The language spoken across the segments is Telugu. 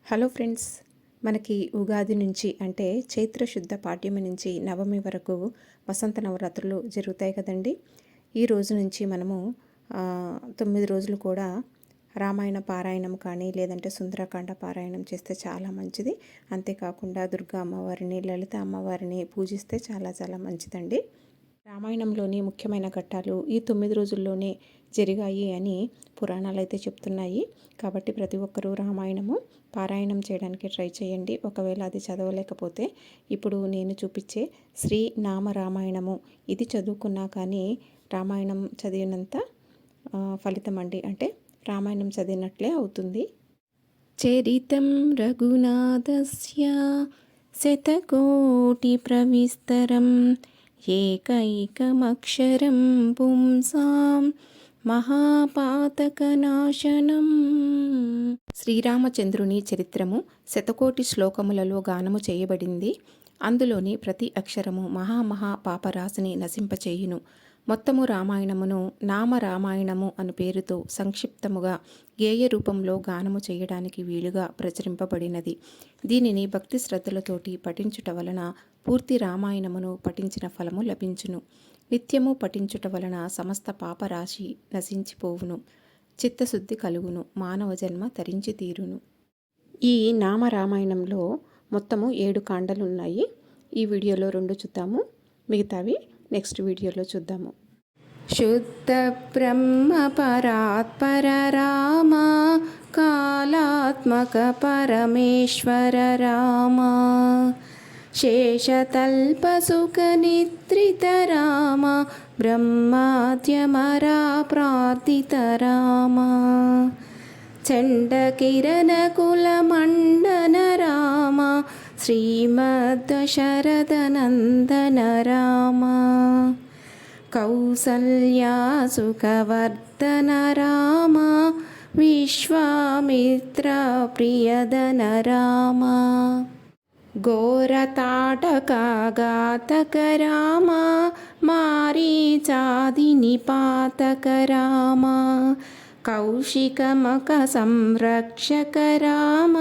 హలో ఫ్రెండ్స్, మనకి ఉగాది నుంచి అంటే చైత్ర శుద్ధ పాడ్యమి నుంచి నవమి వరకు వసంత నవరాత్రులు జరుగుతాయి కదండి. ఈ రోజు నుంచి మనము 9 రోజులు కూడా రామాయణ పారాయణం కానీ లేదంటే సుందరకాండ పారాయణం చేస్తే చాలా మంచిది. అంతేకాకుండా దుర్గా అమ్మవారిని, లలిత అమ్మవారిని పూజిస్తే చాలా చాలా మంచిదండి. రామాయణంలోని ముఖ్యమైన ఘట్టాలు ఈ 9 రోజుల్లోనే జరిగాయి అని పురాణాలు అయితే చెప్తున్నాయి. కాబట్టి ప్రతి ఒక్కరూ రామాయణము పారాయణం చేయడానికి ట్రై చేయండి. ఒకవేళ అది చదవలేకపోతే ఇప్పుడు నేను చూపించే శ్రీ నామ రామాయణము ఇది చదువుకున్నా కానీ రామాయణం చదివినంత ఫలితం అండి, అంటే రామాయణం చదివినట్లే అవుతుంది. చరితం రఘునాథస్య శతకోటి ప్రవిస్తరం ఏకైకమక్షరం పుంసాం మహాపాతకనాశనం. శ్రీరామచంద్రుని చరిత్రము శతకోటి శ్లోకములలో గానము చేయబడింది. అందులోని ప్రతి అక్షరము మహామహా పాపరాశిని నశింపచేయును. మొత్తము రామాయణమును నామ రామాయణము అను పేరుతో సంక్షిప్తముగా గేయ రూపంలో గానము చేయడానికి వీలుగా ప్రచురింపబడినది. దీనిని భక్తి శ్రద్ధలతోటి పఠించుట వలన పూర్తి రామాయణమును పఠించిన ఫలము లభించును. నిత్యము పఠించుట వలన సమస్త పాపరాశి నశించిపోవును, చిత్తశుద్ధి కలుగును, మానవ జన్మ తరించి తీరును. ఈ నామ రామాయణంలో మొత్తము 7 కాండలు ఉన్నాయి. ఈ వీడియోలో 2 చూద్దాము, మిగతావి నెక్స్ట్ వీడియోలో చూద్దాము. శుద్ధ బ్రహ్మ పరాత్పర రామ, కాళాత్మక పరమేశ్వర రామ, శేషతల్ప సుఖ నిద్రిత రామ, బ్రహ్మాద్యమరా ప్రార్థిత రామ, చండకిరణ కుల మండన రామ, శ్రీమద్దశరథనందన రామ, కౌసల్యా సుఖవర్ధన రామ, విశ్వామిత్ర ప్రియదన రామ, ఘోరతాటకాఘాతక రామ, మారీచాది నిపాతక రామ, కౌశికమక సంరక్షక రామ,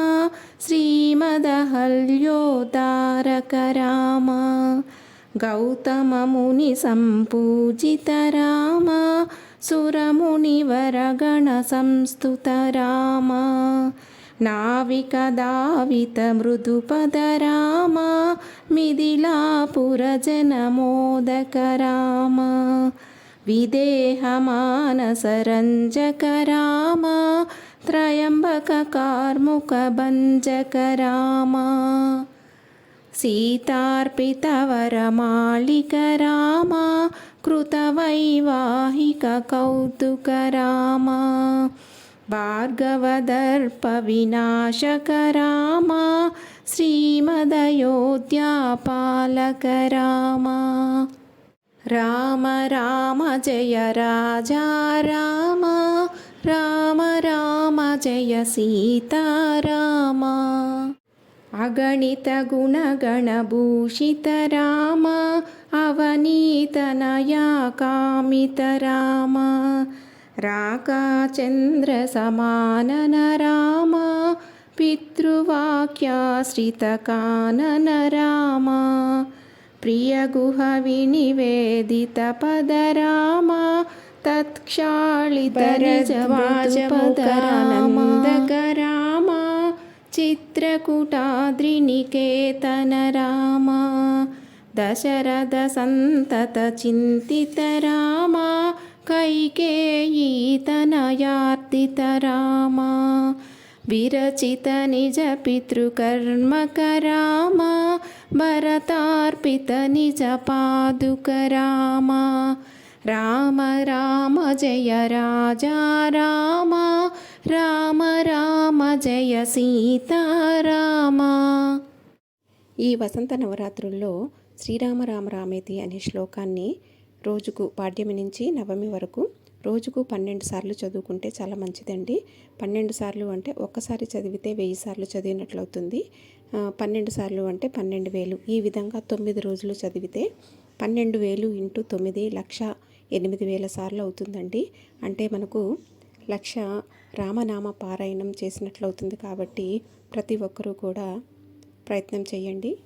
శ్రీమదహల్యోద్ధారక రామ, గౌతమముని సంపూజిత రామ, సురమునివరగణ సంస్తుత రామ, నావిక దావిత మృదుపద రామ, మిథిలాపుర జనమోదక రామ, విదేహ మానస రంజక రామ, త్రయంబక కార్ముక భంజక రామ, సీతార్పిత వరమాళిక రామ, కృతవైవాహిక కౌతుక రామ, భార్గవదర్ప వినాశక రామ, శ్రీమదయోధ్యాపాలక రామ, రామ రామ జయ రాజా రామ, రామ రామ జయ సీతారామ, అగణిత గుణగణభూషిత రామ, అవనీతనయా కామిత రామ, రాకాచంద్ర సమానన రామ, పితృవాక్యాశ్రిత కానన రామ, ప్రియగుహ వినివేదిత పద రామ, తత్క్షాళిత నిజవాజపద రామందక రామ, చిత్రకూటాద్రినికేతన రామ, దశరథ సంతత చింతిత రామ, కైకేయీతనయార్దిత రామ, విరచిత నిజ పితృకర్మక రామ, భరతార్పిత నిజ పాదుక రామ, రామ రామ జయ రాజా రామ, రామ రామ జయ సీతారామ. ఈ వసంత నవరాత్రుల్లో శ్రీరామ రామ రామేతి అనే శ్లోకాన్ని రోజుకు పాడ్యమి నుంచి నవమి వరకు రోజుకు 12 సార్లు చదువుకుంటే చాలా మంచిదండి. 12 సార్లు అంటే ఒక్కసారి చదివితే 1000 సార్లు చదివినట్లు అవుతుంది. 12 సార్లు అంటే 12,000. ఈ విధంగా 9 రోజులు చదివితే 12,000 × 9 1,08,000 సార్లు అవుతుందండి. అంటే మనకు లక్ష రామనామ పారాయణం చేసినట్లవుతుంది. కాబట్టి ప్రతి ఒక్కరూ కూడా ప్రయత్నం చేయండి.